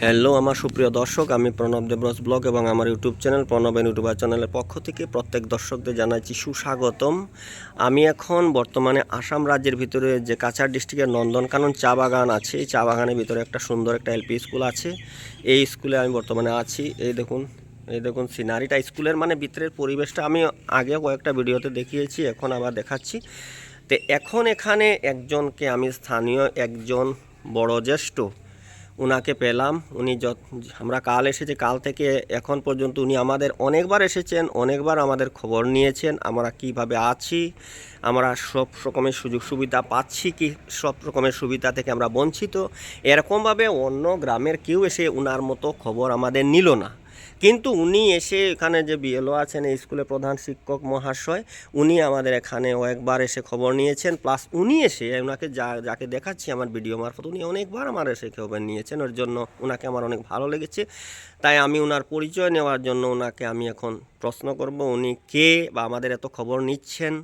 Hello আমার সুপ্রিয় দর্শক, আমি প্রণব দেবরস ব্লগ এবং আমার ইউটিউব চ্যানেল প্রণব ইউটিউবার চ্যানেলের পক্ষ থেকে প্রত্যেক দর্শকদের জানাচ্ছি সুস্বাগতম। আমি এখন বর্তমানে আসাম রাজ্যের ভিতরে যে কাছাড় ডিস্ট্রিক্টের নন্দনকানন চা বাগান আছে, এই চা বাগানের ভিতরে একটা সুন্দর একটা এলপি স্কুল আছে। এই স্কুলে আমি বর্তমানে আছি। এই দেখুন সিনারিটা, স্কুলের মানে ভিতরের পরিবেশটা আমি আগে কয়েকটা ভিডিওতে দেখিয়েছি, এখন আবার দেখাচ্ছি। তো এখন এখানে একজনকে আমি স্থানীয় একজন বড় জ্যেষ্ঠ উনাকে পেলাম। আমরা কাল এসেছি, কাল থেকে এখন পর্যন্ত উনি আমাদের অনেকবার এসেছেন, অনেকবার আমাদের খবর নিয়েছেন আমরা কিভাবে আছি, আমরা সব রকমের সুযোগ সুবিধা পাচ্ছি কি সব রকমের সুবিধা থেকে আমরা বঞ্চিত। এরকমভাবে অন্য গ্রামের কেউ এসে উনার মতো খবর আমাদের নিল না। কিন্তু উনি এসে এখানে যে বিএলও আছেন, এই স্কুলের প্রধান শিক্ষক মহাশয়, উনি আমাদের এখানে একবার এসে খবর নিয়েছেন। প্লাস উনি এসে ওনাকে যাকে দেখাচ্ছি আমার ভিডিও মারফত, উনি অনেকবার আমার এসে খবর নিয়েছেন। ওর জন্য ওনাকে আমার অনেক ভালো লেগেছে। তাই আমি ওনার পরিচয় নেওয়ার জন্য ওনাকে আমি এখন প্রশ্ন করব উনি কে বা আমাদের এত খবর নিচ্ছেন।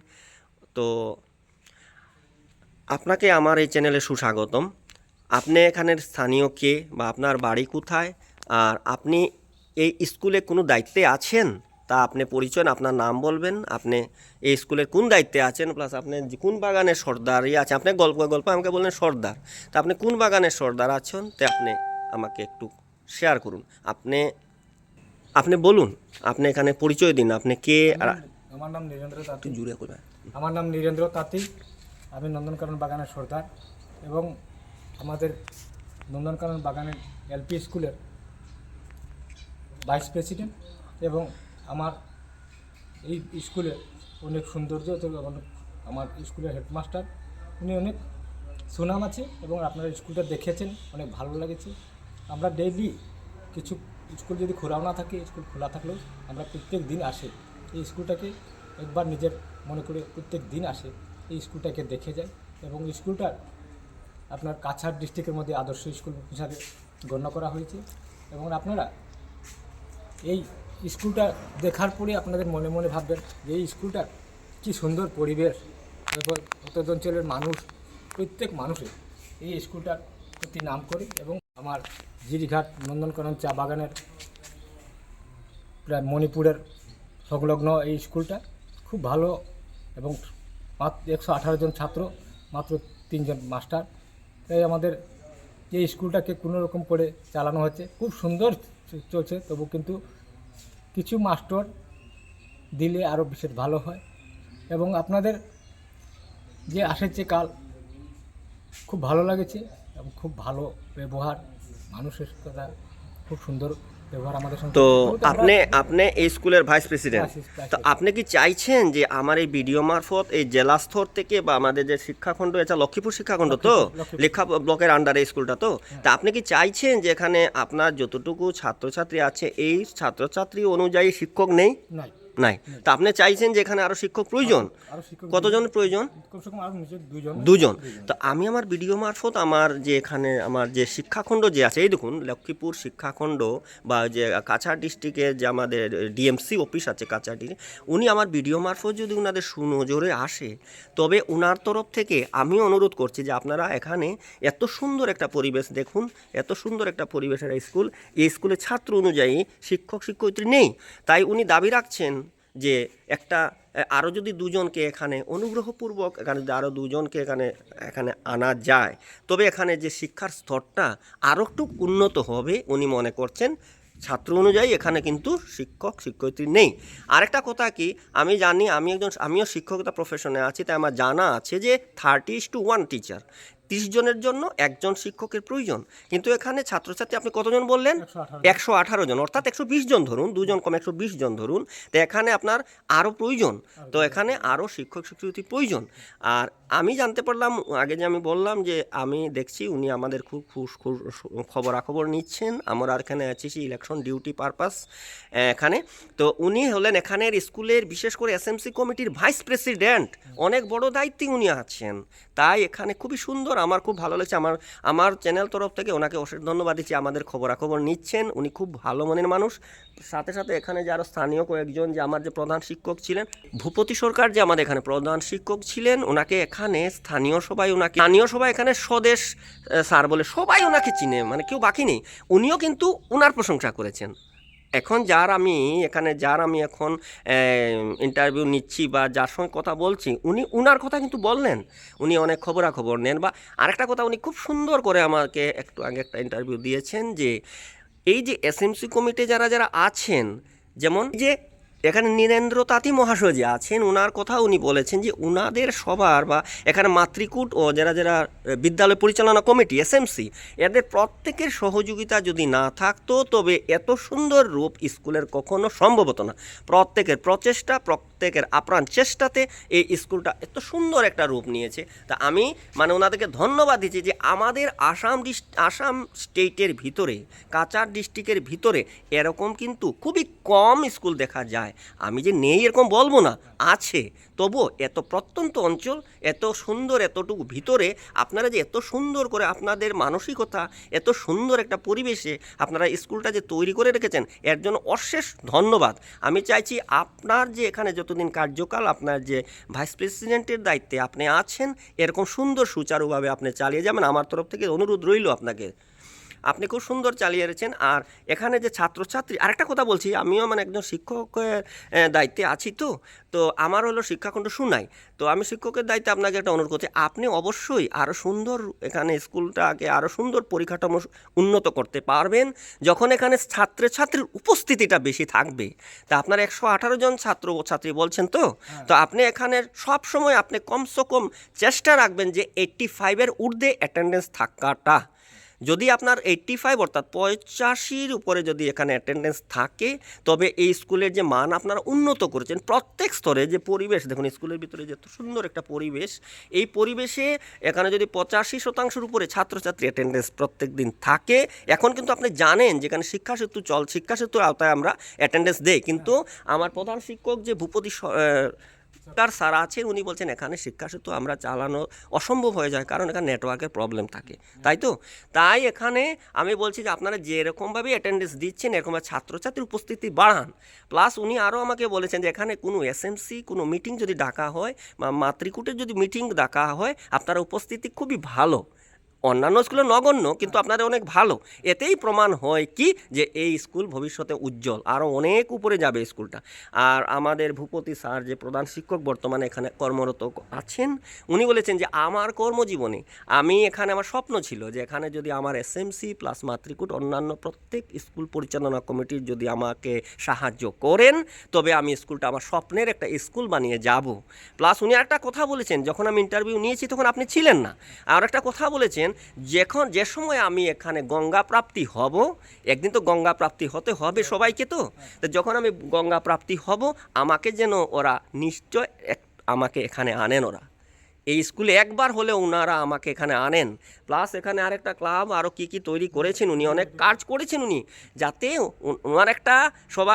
তো আপনাকে আমার এই চ্যানেলে সুস্বাগতম। আপনি এখানের স্থানীয় কে বা আপনার বাড়ি কোথায়, আর আপনি এই স্কুলে কোনো দায়িত্বে আছেন তা আপনি পরিচয়, আপনার নাম বলবেন, আপনি এই স্কুলের কোন দায়িত্বে আছেন, প্লাস আপনি কোন বাগানের সর্দারই আছে। আপনি গল্প আমাকে বললেন সর্দার, তা আপনি কোন বাগানের সর্দার আছেন তে আপনি আমাকে একটু শেয়ার করুন। আপনি আপনি বলুন, আপনি এখানে পরিচয় দিন, আপনি কে। আর আমার নাম নীরেন্দ্র তাঁতি। জুড়ে করবেন। আমার নাম নীরেন্দ্র তাঁতি। আমি নন্দনকানন বাগানের সর্দার এবং আমাদের নন্দনকানন বাগানের এলপি স্কুলের ভাইস প্রেসিডেন্ট। এবং আমার এই স্কুলে অনেক সৌন্দর্য এবং আমার স্কুলের হেডমাস্টার, উনি অনেক সুনাম আছে এবং আপনারা স্কুলটা দেখেছেন, অনেক ভালো লেগেছে। আমরা ডেইলি কিছু স্কুল যদি খোলাও না থাকে, স্কুল খোলা থাকলেও আমরা প্রত্যেক দিন আসে এই স্কুলটাকে একবার নিজের মনে করে প্রত্যেক দিন আসে এই স্কুলটাকে দেখে যায়। এবং স্কুলটা আপনার কাছাড় ডিস্ট্রিক্টের মধ্যে আদর্শ স্কুল হিসাবে গণ্য করা হয়েছে। এবং আপনারা এই স্কুলটা দেখার পরে আপনাদের মনে মনে ভাববেন যে এই স্কুলটার কী সুন্দর পরিবেশ এবং অত অঞ্চলের মানুষ, প্রত্যেক মানুষের এই স্কুলটার প্রতি নাম করে। এবং আমার জিরিঘাট নন্দনকানন চা বাগানের প্রায় মণিপুরের সংলগ্ন এই স্কুলটা খুব ভালো এবং মাত্র 118 জন ছাত্র, মাত্র 3 জন মাস্টার। তাই আমাদের এই স্কুলটাকে কোনো রকম করে চালানো হচ্ছে, খুব সুন্দর চলছে। তবু কিন্তু কিছু মাস্টার দিলে আরও বিশেষ ভালো হয়। এবং আপনাদের যে আসেছে কাল, খুব ভালো লাগেছে এবং খুব ভালো ব্যবহার, মানুষের কথা খুব সুন্দর ব্যবহার আমাদের সঙ্গে। তো আপনি এই স্কুলের ভাইস প্রেসিডেন্ট, তো আপনি কি চাইছেন যে আমার এই ভিডিও মারফত এই জেলা স্তর থেকে বা আমাদের যে শিক্ষাখণ্ড, এটা লক্ষ্মীপুর শিক্ষাখণ্ড তো, লেখা ব্লকের আন্ডারে স্কুলটা তো, তা আপনি কি চাইছেন যে এখানে আপনার যতটুকু ছাত্রছাত্রী আছে এই ছাত্রছাত্রী অনুযায়ী শিক্ষক নেই? নাই। তা আপনি চাইছেন যে এখানে আরো শিক্ষক প্রয়োজন? কতজনের প্রয়োজন? দুজন। তো আমি আমার ভিডিও মারফত আমার যে এখানে আমার যে শিক্ষাখণ্ড যে আছে, এই দেখুন লক্ষ্মীপুর শিক্ষাখণ্ড বা যে কাছাড় ডিস্ট্রিক্টের যে আমাদের ডিএমসি অফিস আছে কাছাড়, উনি আমার ভিডিও মারফত যদি ওনাদের সুনজরে আসে, তবে ওনার তরফ থেকে আমি অনুরোধ করছি যে আপনারা এখানে এত সুন্দর একটা পরিবেশ দেখুন, এত সুন্দর একটা পরিবেশের স্কুল, এই স্কুলে ছাত্র অনুযায়ী শিক্ষক শিক্ষয়িত্রী নেই। তাই উনি দাবি রাখছেন যে একটা আরও যদি দুজনকে এখানে অনুগ্রহপূর্বক এখানে যদি আরও দুজনকে এখানে আনা যায়, তবে এখানে যে শিক্ষার স্তরটা আরও একটু উন্নত হবে উনি মনে করছেন। ছাত্র অনুযায়ী এখানে কিন্তু শিক্ষক শিক্ষয়িত্রী নেই। আরেকটা কথা কি, আমি জানি, আমিও শিক্ষকতা প্রফেশনে আছি, তাই আমার জানা আছে যে 30:1 টিচার, 30 জনের জন্য একজন শিক্ষকের প্রয়োজন। কিন্তু এখানে ছাত্রছাত্রী আপনি কতজন বললেন? 118 জন, অর্থাৎ 120 জন ধরুন, দুজন কম 120 জন ধরুন। তো এখানে আপনার আরও প্রয়োজন, তো এখানে আরও শিক্ষক শিক্ষয়িত্রী প্রয়োজন। আর আমি জানতে পারলাম আগে যে আমি বললাম যে আমি দেখছি উনি আমাদের খুব খবরাখবর নিচ্ছেন। আমরা এখানে আছি ইলেকশন ডিউটি পারপাস এখানে। তো উনি হলেন এখানের স্কুলের বিশেষ করে এসএমসি কমিটির ভাইস প্রেসিডেন্ট, অনেক বড় দায়িত্বে উনি আছেন। তাই এখানে খুবই সুন্দর, আমার খুব ভালো লাগছে। আমার চ্যানেল তরফ থেকে ওনাকে অশেষ ধন্যবাদ দিচ্ছি, আমাদের খবরাখবর নিচ্ছেন, উনি খুব ভালো মনের মানুষ। সাথে সাথে এখানে যে আরও স্থানীয় কয়েকজন, যে আমার যে প্রধান শিক্ষক ছিলেন ভূপতি সরকার, যে আমাদের এখানে প্রধান শিক্ষক ছিলেন, ওনাকে এখানে স্থানীয় সবাই এখানে স্বদেশ স্যার বলে সবাই ওনাকে চিনে, মানে কেউ বাকি নেই। উনিও কিন্তু ওনার প্রশংসা করেছেন। এখন যার আমি এখন ইন্টারভিউ নিচ্ছি বা যার সঙ্গে কথা বলছি, উনি উনার কথা কিন্তু বললেন, উনি অনেক খবরাখবর নেন। বা আরেকটা কথা উনি খুব সুন্দর করে আমাকে একটু আগে একটা ইন্টারভিউ দিয়েছেন যে এই যে এসএমসি কমিটি যারা যারা আছেন, যেমন যে এখানে নীরেন্দ্র তাঁতি মহাশয় যে আছেন, ওনার কথা উনি বলেছেন যে উনাদের সবার বা এখানে মাতৃকূট ও যারা যারা বিদ্যালয় পরিচালনা কমিটি এসএমসি, এদের প্রত্যেকের সহযোগিতা যদি না থাকতো তবে এত সুন্দর রূপ স্কুলের কখনো সম্ভব হতো না। প্রত্যেকের প্রচেষ্টা, প্রত্যেকের আপ্রাণ চেষ্টাতে এই স্কুলটা এত সুন্দর একটা রূপ নিয়েছে। তা আমি মানে ওনাদেরকে ধন্যবাদ দিচ্ছি যে আমাদের আসাম স্টেটের ভিতরে, কাছাড় ডিস্ট্রিক্টের ভিতরে এরকম কিন্তু খুবই কম স্কুল দেখা যায়। আমি যে নেই এরকম বলবো না, আছে, তবুও এত প্রত্যন্ত অঞ্চল, এত সুন্দর, এতটুকু ভিতরে আপনারা যে এত সুন্দর করে আপনাদের মানসিকতা, এত সুন্দর একটা পরিবেশে আপনারা স্কুলটা যে তৈরি করে রেখেছেন, এর জন্য অশেষ ধন্যবাদ। আমি চাইছি আপনার যে এখানে যতদিন কার্যকাল, আপনার যে ভাইস প্রেসিডেন্টের দায়িত্বে আপনি আছেন, এরকম সুন্দর সুচারুভাবে আপনি চালিয়ে যাবেন। আমার তরফ থেকে অনুরোধ রইল আপনাকে, আপনি খুব সুন্দর চালিয়ে রেখেছেন। আর এখানে যে ছাত্রছাত্রী, আরেকটা কথা বলছি, আমিও মানে একজন শিক্ষকের দায়িত্বে আছি, তো আমার হলো শিক্ষাখণ্ড সুনাই। তো আমি শিক্ষকের দায়িত্বে আপনাকে একটা অনুরোধ করছি, আপনি অবশ্যই আরও সুন্দর এখানে স্কুলটাকে আরও সুন্দর পরিকাঠামো উন্নত করতে পারবেন যখন এখানে ছাত্রছাত্রীর উপস্থিতিটা বেশি থাকবে। তা আপনার 118 জন ছাত্রছাত্রী বলছেন, তো আপনি এখানে সব সময় আপনি কমসে কম চেষ্টা রাখবেন যে 85-এর ঊর্ধ্বে অ্যাটেন্ডেন্স থাকাটা। যদি আপনার 85 অর্থাৎ 85-র উপরে যদি এখানে অ্যাটেন্ডেন্স থাকে, তবে এই স্কুলের যে মান আপনারা উন্নত করেছেন প্রত্যেক স্তরে। যে পরিবেশ দেখুন, স্কুলের ভিতরে যে এত সুন্দর একটা পরিবেশ, এই পরিবেশে এখানে যদি 85% উপরে ছাত্রছাত্রী অ্যাটেন্ডেন্স প্রত্যেক দিন থাকে, এখন কিন্তু আপনি জানেন যেখানে শিক্ষা সেতুর আওতায় আমরা অ্যাটেন্ডেন্স দেই, কিন্তু আমার প্রধান শিক্ষক যে ভূপতি স্যার আছেন, উনি বলছেন এখানে শিক্ষা সেতু আমরা চালানো অসম্ভব হয়ে যায়, কারণ এখানে নেটওয়ার্কের প্রবলেম থাকে। তাই এখানে আমি বলছি যে আপনারা যেরকমভাবে অ্যাটেন্ডেন্স দিচ্ছেন এরকমভাবে ছাত্রছাত্রীর উপস্থিতি বাড়ান। প্লাস উনি আরও আমাকে বলেছেন যে এখানে কোনো এসএমসি কোনো মিটিং যদি ডাকা হয় বা মাতৃকূটের যদি মিটিং ডাকা হয়, আপনারা উপস্থিতি খুবই ভালো, অন্যান্য স্কুলে নগণ্য, কিন্তু আপনাদের অনেক ভালো। এতেই প্রমাণ হয় কি যে এই স্কুল ভবিষ্যতে উজ্জ্বল, আরও অনেক উপরে যাবে স্কুলটা। আর আমাদের ভূপতি স্যার যে প্রধান শিক্ষক বর্তমানে এখানে কর্মরত আছেন, উনি বলেছেন যে আমার কর্মজীবনে আমি এখানে, আমার স্বপ্ন ছিল যে এখানে যদি আমার এসএমসি প্লাস মাতৃকূট অন্যান্য প্রত্যেক স্কুল পরিচালনা কমিটির যদি আমাকে সাহায্য করেন, তবে আমি স্কুলটা আমার স্বপ্নের একটা স্কুল বানিয়ে যাব। প্লাস উনি একটা কথা বলেছেন, যখন আমি ইন্টারভিউ নিয়েছি তখন আপনি ছিলেন না, আর একটা কথা বলেছেন যে সময় আমি এখানে গঙ্গা প্রাপ্তি হব, একদিন তো গঙ্গা প্রাপ্তি হতে হবে সবাইকে, তো যখন আমি গঙ্গা প্রাপ্তি হব, আমাকে যেন ওরা নিশ্চয় আমাকে এখানে আনেন, ওরা এই স্কুলে একবার হলে ওনারা আমাকে এখানে আনেন। প্লাস এখানে আরেকটা ক্লাব আরও কী তৈরি করেছেন, উনি অনেক কাজ করেছেন উনি, যাতে ওনার একটা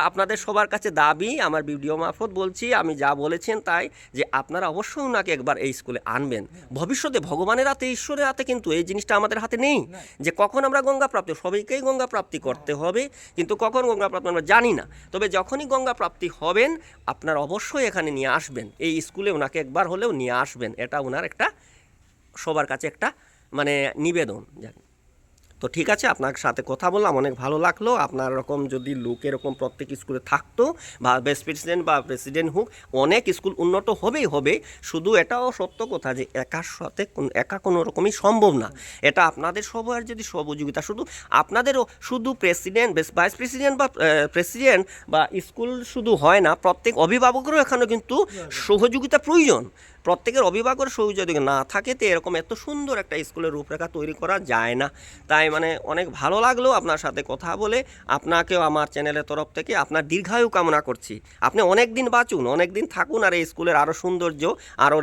আপনাদের সবার কাছে দাবি, আমার ভিডিও মারফত বলছি, আমি যা বলেছেন তাই, যে আপনারা অবশ্যই ওনাকে একবার এই স্কুলে আনবেন। ভবিষ্যতে ভগবানের হাতে, ঈশ্বরের হাতে কিন্তু এই জিনিসটা আমাদের হাতে নেই যে কখন আমরা গঙ্গা প্রাপ্তি, সবাইকেই গঙ্গা প্রাপ্তি করতে হবে, কিন্তু কখন গঙ্গা প্রাপ্তি আমরা জানি না। তবে যখনই গঙ্গা প্রাপ্তি হবেন, আপনারা অবশ্যই এখানে নিয়ে আসবেন, এই স্কুলে ওনাকে একবার হলেও নিয়ে আসবেন। এটা ওনার একটা সবার কাছে একটা মানে নিবেদন। তো ঠিক আছে, আপনার সাথে কথা বললাম, অনেক ভালো লাগলো। আপনার এরকম যদি লোক এরকম প্রত্যেক স্কুলে থাকতো, বা ভাইস প্রেসিডেন্ট বা প্রেসিডেন্ট হোক, অনেক স্কুল উন্নত হবে। শুধু এটাও সত্য কথা যে একা কোনো রকমই সম্ভব না। এটা আপনাদের সবার যদি সহযোগিতা, শুধু প্রেসিডেন্ট, ভাইস প্রেসিডেন্ট বা প্রেসিডেন্ট বা স্কুল শুধু হয় না, প্রত্যেক অভিভাবকেরও এখানে কিন্তু সহযোগিতা প্রয়োজন। প্রত্যেকের অভিভাবকের সহযোগিতা না থাকে তো এরকম এত সুন্দর একটা স্কুলের রূপরেখা তৈরি করা যায় না। তাই মানে অনেক ভালো লাগলো আপনার সাথে কথা বলে। আপনাকেও আমার চ্যানেলের তরফ থেকে আপনার দীর্ঘায়ু কামনা করছি। আপনি অনেক দিন বাঁচুন, অনেক দিন থাকুন, আর এই স্কুলের আরও সৌন্দর্য আরও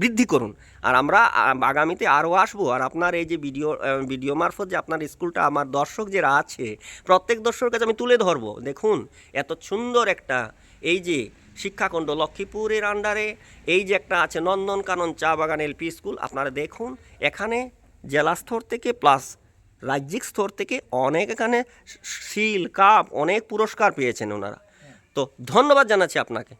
বৃদ্ধি করুন। আর আমরা আগামীতে আরও আসবো। আর আপনার এই যে ভিডিও মারফত যে আপনার স্কুলটা আমার দর্শক যারা আছে, প্রত্যেক দর্শকের কাছে আমি তুলে ধরবো। দেখুন এত সুন্দর একটা এই যে শিক্ষাখণ্ড লক্ষ্মীপুরের আন্ডারে এই যে একটা আছে নন্দনকানন চা বাগান এলপি স্কুল, আপনারা দেখুন এখানে জেলা স্তর থেকে প্লাস রাজ্যিক স্তর থেকে অনেক এখানে শিল কাপ অনেক পুরস্কার পেয়েছেন ওনারা। তো ধন্যবাদ জানাচ্ছি আপনাকে।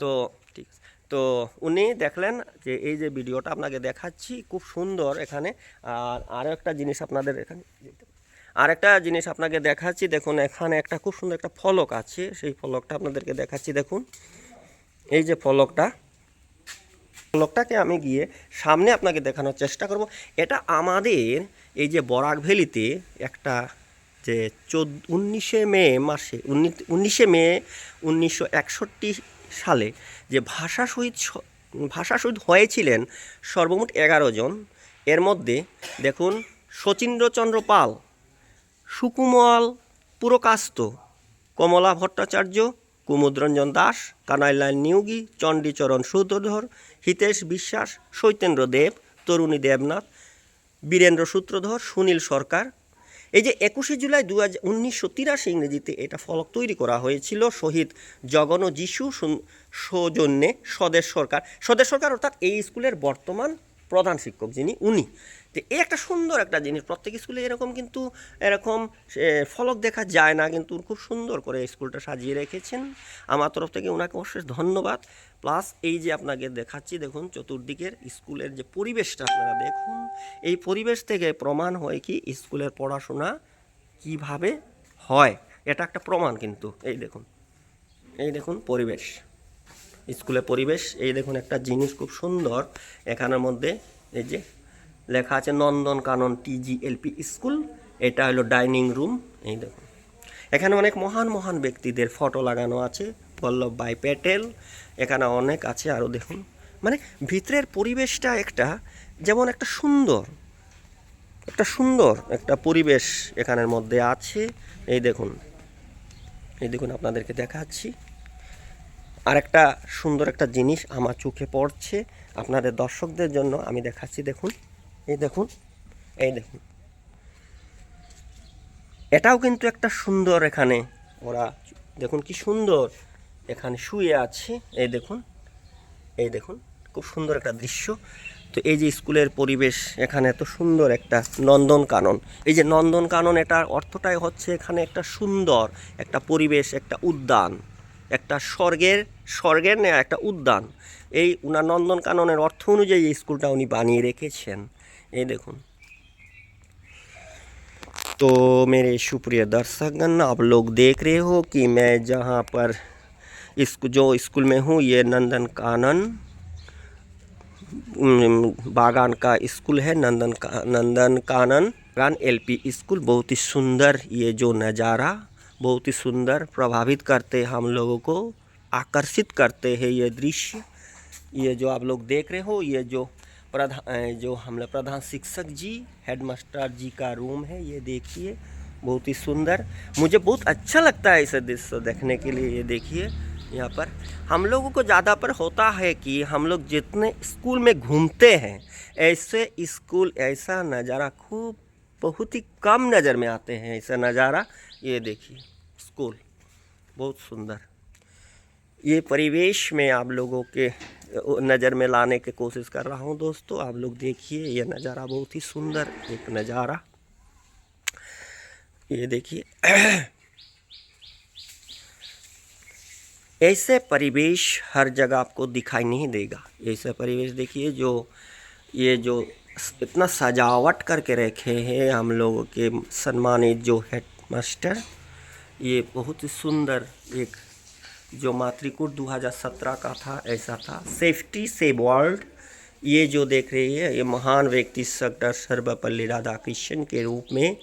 তো ঠিক আছে, তো উনি দেখলেন যে এই যে ভিডিওটা আপনাকে দেখাচ্ছি খুব সুন্দর এখানে। আর আরও একটা জিনিস আপনাদের এখানে আরেকটা জিনিস আপনাকে দেখাচ্ছি, দেখুন এখানে একটা খুব সুন্দর একটা ফলক আছে, সেই ফলকটা আপনাদেরকে দেখাচ্ছি। দেখুন এই যে ফলকটাকে আমি গিয়ে সামনে আপনাকে দেখানোর চেষ্টা করব। এটা আমাদের এই যে বরাক ভ্যালিতে একটা যে 19শে মে মাসে 19শে মে 1961 সালে যে ভাষা শহীদ হয়েছিলেন সর্বমোট 11 জন। এর মধ্যে দেখুন শচীন্দ্রচন্দ্র পাল, সুকুমার পুরকাস্ত, কমলা ভট্টাচার্য, কুমুদরঞ্জন দাস, কানাইলাল নিয়োগী, চণ্ডীচরণ সূত্রধর, হিতেশ বিশ্বাস, শৈতেন্দ্র দেব, তরুণী দেবনাথ, বীরেন্দ্র সূত্রধর, সুনীল সরকার। এই যে 21শে জুলাই 1983 ইংরেজিতে এটা ফলক তৈরি করা হয়েছিল শহীদ জগন যিশু সৌজন্যে স্বদেশ সরকার অর্থাৎ এই স্কুলের বর্তমান প্রধান শিক্ষক যিনি উনি। তো এই একটা সুন্দর একটা জিনিস, প্রত্যেক স্কুলে এরকম কিন্তু এরকম ফলক দেখা যায় না, কিন্তু খুব সুন্দর করে স্কুলটা সাজিয়ে রেখেছেন। আমার তরফ থেকে ওনাকে অবশ্যই ধন্যবাদ। প্লাস এই যে আপনাকে দেখাচ্ছি, দেখুন চতুর্দিকের স্কুলের যে পরিবেশটা আপনারা দেখুন, এই পরিবেশ থেকে প্রমাণ হয় কি স্কুলের পড়াশোনা কিভাবে হয়, এটা একটা প্রমাণ কিন্তু। এই দেখুন পরিবেশ, স্কুলের পরিবেশ। এই দেখুন একটা জিনিস খুব সুন্দর, এখানের মধ্যে এই যে লেখা আছে নন্দনকানন TGLP স্কুল। এটা হলো ডাইনিং রুম। এই দেখুন এখানে অনেক মহান মহান ব্যক্তিদের ফটো লাগানো আছে, বল্লভভাই প্যাটেল, এখানে অনেক আছে আরও। দেখুন মানে ভিতরের পরিবেশটা একটা যেমন একটা সুন্দর একটা পরিবেশ এখানের মধ্যে আছে। এই দেখুন আপনাদেরকে দেখাচ্ছি। আর একটা সুন্দর একটা জিনিস আমার চোখে পড়ছে, আপনাদের দর্শকদের জন্য আমি দেখাচ্ছি। দেখুন এই দেখুন এটাও কিন্তু একটা সুন্দর, এখানে ওরা দেখুন কি সুন্দর এখানে শুয়ে আছে। এই দেখুন খুব সুন্দর একটা দৃশ্য। তো এই যে স্কুলের পরিবেশ, এখানে এত সুন্দর একটা নন্দনকানন। এই যে নন্দনকানন, এটার অর্থটাই হচ্ছে এখানে একটা সুন্দর একটা পরিবেশ, একটা উদ্যান, একটা স্বর্গের নেয়া একটা উদ্যান। এই উনার নন্দনকাননের অর্থ অনুযায়ী এই স্কুলটা উনি বানিয়ে রেখেছেন। এই দেখুন। तो मेरे सुप्रिय दर्शकगण, आप लोग देख रहे हो कि मैं जहाँ पर जो स्कूल में हूँ, ये नंदन बागान का स्कूल है। Nandan Kanan LP school. बहुत ही सुंदर ये जो नज़ारा, बहुत ही सुंदर, प्रभावित करते हम लोगों को, आकर्षित करते हैं ये दृश्य। ये जो आप लोग देख रहे हो, ये जो हमारे प्रधान शिक्षक जी, हेडमास्टर जी का रूम है। ये देखिए बहुत ही सुंदर, मुझे बहुत अच्छा लगता है इसे दृश्य देखने के लिए। ये देखिए यहाँ पर हम लोगों को ज़्यादा पर होता है कि हम लोग जितने स्कूल में घूमते हैं, ऐसे स्कूल ऐसा नज़ारा खूब बहुत ही कम नज़र में आते हैं ऐसा नज़ारा। ये देखिए स्कूल बहुत सुंदर। ये परिवेश में आप लोगों के नज़र में लाने की कोशिश कर रहा हूँ दोस्तों। आप लोग देखिए ये नज़ारा, बहुत ही सुंदर एक नज़ारा। ये देखिए ऐसे परिवेश हर जगह आपको दिखाई नहीं देगा। ऐसा परिवेश देखिए, ये जो इतना सजावट करके रखे हैं हम लोगों के सम्मानित जो हेड मास्टर। ये बहुत ही सुंदर एक जो मातृकूट 2017 का था, ऐसा था। सेफ्टी सेव वर्ल्ड, ये जो देख रही है, ये महान व्यक्ति डॉक्टर सर्वपल्ली राधाकृष्णन के रूप में।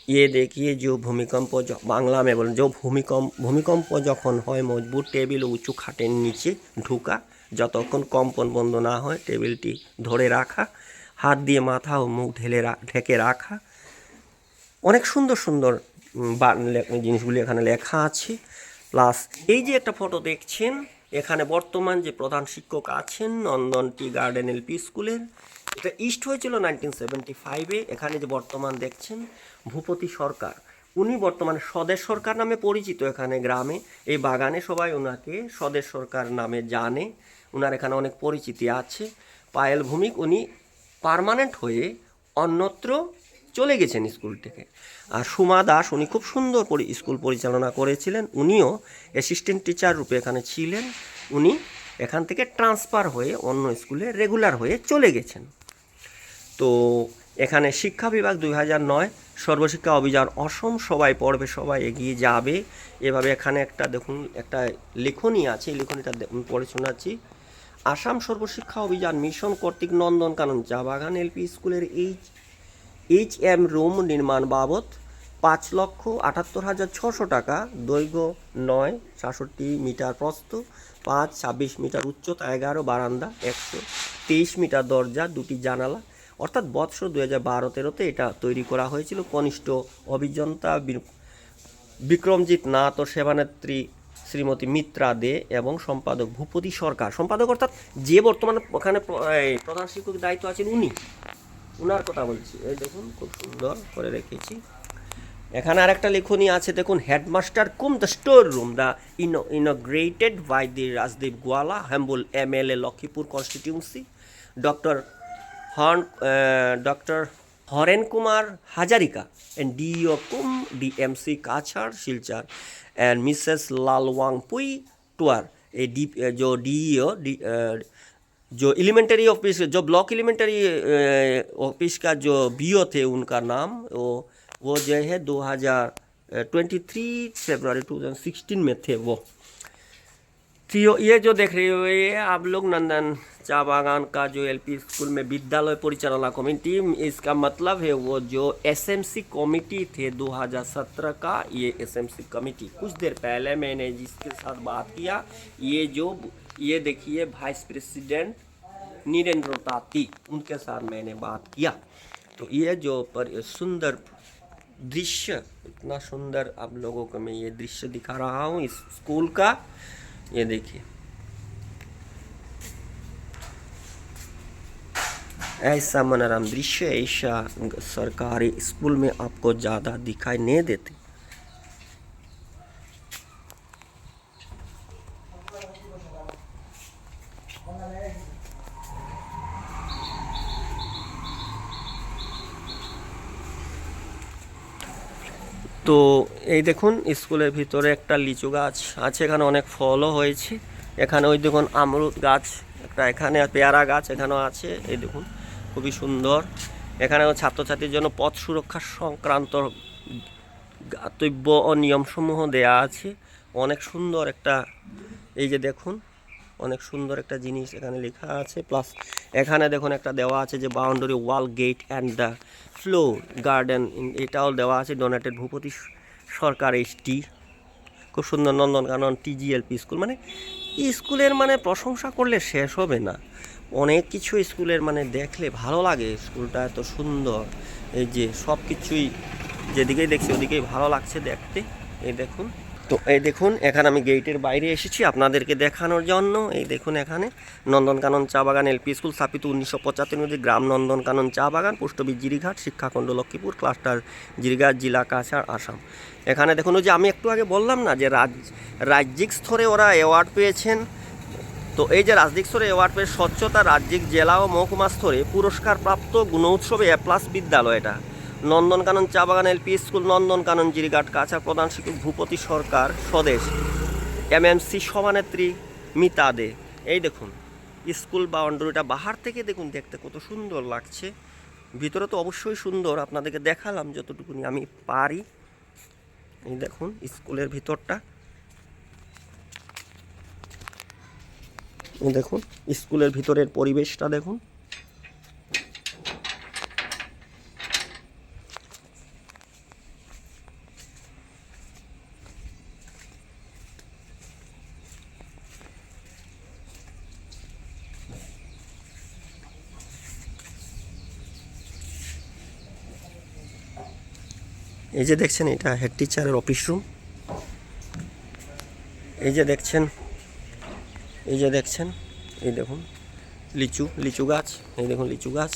ये देखिए जो भूमिकम्प, जो बांग्ला में बोलें, जो भूमिकम्प যখন হয় মজবুত টেবিল উঁচু খাটের নিচে ঢোকা, যতক্ষণ কম্পন বন্ধ না হয় টেবিলটি ধরে রাখা, হাত দিয়ে মাথা ও মুখ ঢেকে রাখা। অনেক সুন্দর সুন্দর জিনিসগুলি এখানে লেখা আছে। প্লাস এই যে একটা ফটো দেখছেন, এখানে বর্তমান যে প্রধান শিক্ষক আছেন নন্দন টি গার্ডেন LP স্কুলের, এটা ইস্ট হয়েছিল 1975-এ। এখানে যে বর্তমান দেখছেন ভূপতি সরকার, উনি বর্তমানে স্বদেশ সরকার নামে পরিচিত এখানে গ্রামে। এই বাগানে সবাই ওনাকে স্বদেশ সরকার নামে জানে, ওনার এখানে অনেক পরিচিতি আছে। পায়েল ভূমিক, উনি পার্মানেন্ট হয়ে অন্যত্র চলে গেছেন স্কুল থেকে। আর সুমা দাস, উনি খুব সুন্দর স্কুল পরিচালনা করেছিলেন, উনিও অ্যাসিস্ট্যান্ট টিচার রূপে এখানে ছিলেন। উনি এখান থেকে ট্রান্সফার হয়ে অন্য স্কুলে রেগুলার হয়ে চলে গেছেন। তো এখানে শিক্ষা বিভাগ 2009 সর্বশিক্ষা অভিযান অসম, সবাই পড়বে, সবাই এগিয়ে যাবে, এভাবে এখানে একটা দেখুন একটা লেখনী আছে, এই লেখনীটা পড়ে শোনাচ্ছি। আসাম সর্বশিক্ষা অভিযান মিশন কর্তৃক নন্দনকানন চা বাগান এলপি স্কুলের এইচ.এম. রুম নির্মাণ বাবদ 5,78,600 টাকা, দৈর্ঘ্য 9, 66 মিটার প্রস্থ, 5, 26 মিটার উচ্চতা, 11 বারান্দা, 123 মিটার দরজা, 2টি জানালা, অর্থাৎ বৎসর 2012-13-তে এটা তৈরি করা হয়েছিল। কনিষ্ঠ অভিযন্তা বিক্রমজিৎ নাথ ও সেবানেত্রী শ্রীমতী মিত্রা দে এবং সম্পাদক ভূপতি সরকার। সম্পাদক অর্থাৎ যে বর্তমানে ওখানে প্রধান শিক্ষকের দায়িত্ব আছেন উনি, উনার কথা বলছি। এই দেখুন খুব সুন্দর করে রেখেছি। এখানে আর একটা লেখনী আছে দেখুন, headmaster cum the store room the inaugurated by the Rajdeep Goala, হেম্বুল MLA Lakhipur constituency, doctor Haren Kumar Hazarika and DEO Kum DMC Kachar Silchar and Mrs. Lalwang Pui Tuar, जो DEO जो एलिमेंटरी ऑफिस, जो ब्लॉक एलिमेंटरी ऑफिस का जो BO थे उनका नाम वो जो है 2023 फरवरी 2016 में थे वो। तो ये जो देख रहे हो ये आप लोग नंदन चा बागान का जो LP स्कूल में विद्यालय परिचालना कमेटी, इसका मतलब है वो जो SMC कमेटी थे 2017 का, ये SMC कमेटी कुछ देर पहले मैंने जिसके साथ बात किया, ये देखिए वाइस प्रेसिडेंट नीरेंद्र ताती, उनके साथ मैंने बात किया। तो ये जो सुंदर दृश्य, इतना सुंदर आप लोगों को मैं ये दृश्य दिखा रहा हूँ इस स्कूल का, ये देखिए ऐसा मनोरम दृश्य ऐसा सरकारी स्कूल में आपको ज़्यादा दिखाई नहीं देते। তো এই দেখুন স্কুলের ভিতরে একটা লিচু গাছ আছে, এখানে অনেক ফলও হয়েছে। এখানে ওই দেখুন আমরুদ গাছ একটা, এখানে পেয়ারা গাছ এখানেও আছে, এই দেখুন খুবই সুন্দর। এখানেও ছাত্রছাত্রীর জন্য পথ সুরক্ষা সংক্রান্ত জ্ঞাতব্য ও নিয়মসমূহ দেয়া আছে। অনেক সুন্দর একটা, এই যে দেখুন অনেক সুন্দর একটা জিনিস এখানে লেখা আছে। প্লাস এখানে দেখুন একটা দেওয়া আছে যে boundary wall gate and the floor garden, এটাও দেওয়া আছে, ডোনেটেড ভূপতি সরকার HT। খুব সুন্দর নন্দনকানন TGLP স্কুল, মানে স্কুলের মানে প্রশংসা করলে শেষ হবে না, অনেক কিছু স্কুলের মানে দেখলে ভালো লাগে। স্কুলটা এত সুন্দর, এই যে সব কিছুই যেদিকেই দেখছি ওদিকেই ভালো লাগছে দেখতে। এই দেখুন, তো এই দেখুন এখানে আমি গেটের বাইরে এসেছি আপনাদেরকে দেখানোর জন্য। এই দেখুন এখানে নন্দনকানন চা বাগান LP স্কুল স্থাপিত 1975 গ্রাম নন্দনকানন চা বাগান, পোস্ট অফিস জিরিঘাট, শিক্ষাখণ্ড লক্ষ্মীপুর, ক্লাস্টার জিরিঘাট, জেলা কাছাড়, আসাম। এখানে দেখুন ওই যে আমি একটু আগে বললাম না যে রাজ্যিক স্তরে ওরা অ্যাওয়ার্ড পেয়েছেন। তো এই যে রাজ্যিক স্তরে অ্যাওয়ার্ড পেয়ে স্বচ্ছতা রাজ্যিক, জেলা ও মহকুমা স্তরে পুরস্কারপ্রাপ্ত গুণোৎসবে A+ বিদ্যালয় এটা। নন্দনকানন চা বাগান LP স্কুল, নন্দনকানন জিরিঘাট, কাছাড়, প্রধান শিক্ষক ভূপতি সরকার, স্বদেশ MMC সভানেত্রী মিতা দে। এই দেখুন স্কুল বাউন্ডারিটা বাহার থেকে দেখুন দেখতে কত সুন্দর লাগছে, ভিতরে তো অবশ্যই সুন্দর, আপনাদেরকে দেখালাম যতটুকুনি আমি পারি। এই দেখুন স্কুলের ভিতরটা, এই দেখুন স্কুলের ভিতরের পরিবেশটা দেখুন। এই যে দেখছেন এটা হেড টিচারের অফিস রুম। এই যে দেখছেন, এই যে দেখছেন, এই দেখুন লিচু গাছ, এই দেখুন লিচু গাছ,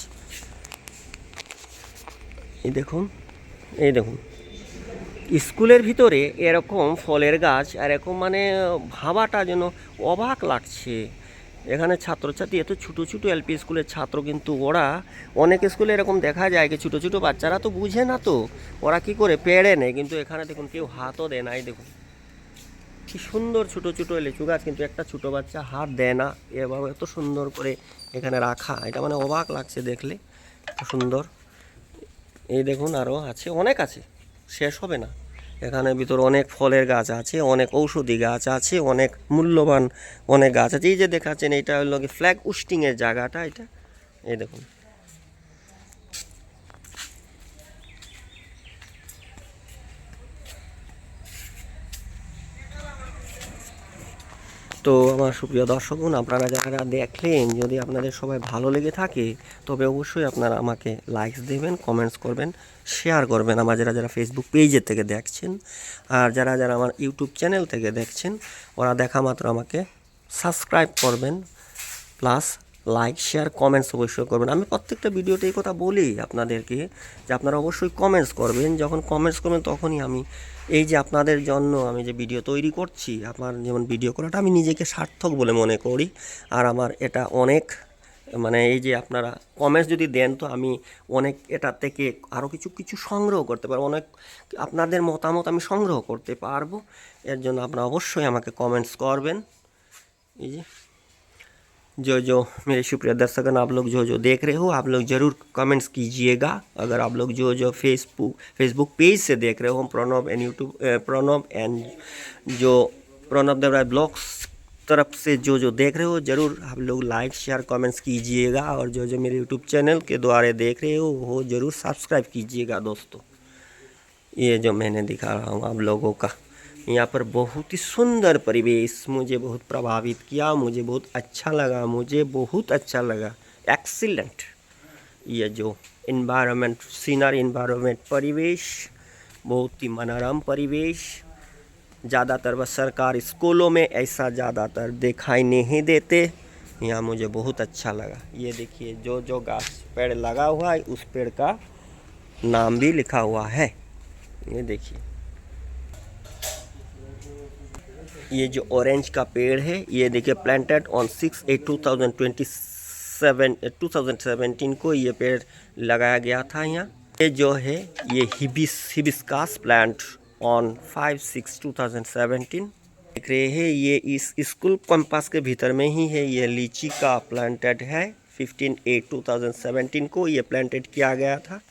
এই দেখুন, এই দেখুন স্কুলের ভিতরে এরকম ফলের গাছ, আর এরকম মানে ভাবাটা যেন অবাক লাগছে। এখানে ছাত্রছাত্রী এত ছোটো ছোটো LP স্কুলের ছাত্র, কিন্তু ওরা অনেক স্কুলে এরকম দেখা যায় যে ছোটো ছোটো বাচ্চারা তো বুঝে না, তো ওরা কী করে পেড়ে নেয়, কিন্তু এখানে দেখুন কেউ হাতও দেয় না। এই দেখুন কি সুন্দর ছোট ছোট লিচু গাছ, কিন্তু একটা ছোট বাচ্চা হাত দেয় না, এভাবে এত সুন্দর করে এখানে রাখা, এটা মানে অবাক লাগছে দেখলে, এত সুন্দর। এই দেখুন আরও আছে, অনেক আছে, শেষ হবে না। এখানে ভিতর অনেক ফলের গাছ আছে, অনেক ঔষধি গাছ আছে, অনেক মূল্যবান অনেক গাছ আছে। এই যে দেখাচ্ছেন এটা হলো কি ফ্ল্যাগ উস্টিংয়ের জায়গাটা এটা, এই দেখুন। তো আমার সুপ্রিয় দর্শকগণ, আপনারা যারা দেখলেন, যদি আপনাদের সবাই ভালো লেগে থাকে তবে অবশ্যই আপনারা আমাকে লাইকস দেবেন, কমেন্টস করবেন, শেয়ার করবেন। আমার যারা যারা ফেসবুক পেজের থেকে দেখছেন, আর যারা যারা আমার ইউটিউব চ্যানেল থেকে দেখছেন, ওরা দেখা মাত্র আমাকে সাবস্ক্রাইব করবেন, প্লাস লাইক শেয়ার কমেন্টস অবশ্যই করবেন। আমি প্রত্যেকটা ভিডিওতে এই কথা বলি আপনাদেরকে যে আপনারা অবশ্যই কমেন্টস করবেন। যখন কমেন্টস করবেন তখনই আমি এই যে আপনাদের জন্য আমি যে ভিডিও তৈরি করছি, আমার যেমন ভিডিও করাটা আমি নিজেকে সার্থক বলে মনে করি। আর আমার এটা অনেক মানে এই যে আপনারা কমেন্টস যদি দেন তো আমি অনেক এটা থেকে আরও কিছু কিছু সংগ্রহ করতে পারবো, অনেক আপনাদের মতামত আমি সংগ্রহ করতে পারবো। এর জন্য আপনারা অবশ্যই আমাকে কমেন্টস करबें। ये जो मेरे सुप्रिय दर्शकगण, आप लोग जो देख रहे हो, आप लोग ज़रूर कमेंट्स कीजिएगा। अगर आप लोग जो फेसबुक पेज से देख रहे हो, Pranav and YouTube Pranav and जो प्रणव देवराय ब्लॉग्स तरफ से जो देख रहे हो, ज़रूर आप लोग लाइक शेयर कमेंट्स कीजिएगा। और जो मेरे यूट्यूब चैनल के द्वारा देख रहे हो वो ज़रूर सब्सक्राइब कीजिएगा दोस्तों। ये जो मैंने दिखा रहा हूँ आप लोगों का, यहाँ पर बहुत ही सुंदर परिवेश मुझे बहुत प्रभावित किया, मुझे बहुत अच्छा लगा, मुझे बहुत अच्छा लगा, एक्सीलेंट। ये जो इन्वायरमेंट, सीनरी इन्वायरमेंट परिवेश, बहुत ही मनोरम परिवेश। ज़्यादातर बस सरकारी स्कूलों में ऐसा ज़्यादातर दिखाई नहीं देते। यहाँ मुझे बहुत अच्छा लगा। ये देखिए जो घास पेड़ लगा हुआ है उस पेड़ का नाम भी लिखा हुआ है, ये देखिए। ये जो ऑरेंज का पेड़ है, ये देखिए प्लांटेड ऑन 6/8/2017 को ये पेड़ लगाया गया था यहाँ। ये जो है ये हिबिस्कस प्लांट ऑन 5/6/2017 देख रहे हैं। ये इस स्कूल कैंपस के भीतर में ही है, ये लीची का प्लांटेड है। 15/8/2017 को ये प्लांटेड किया गया था।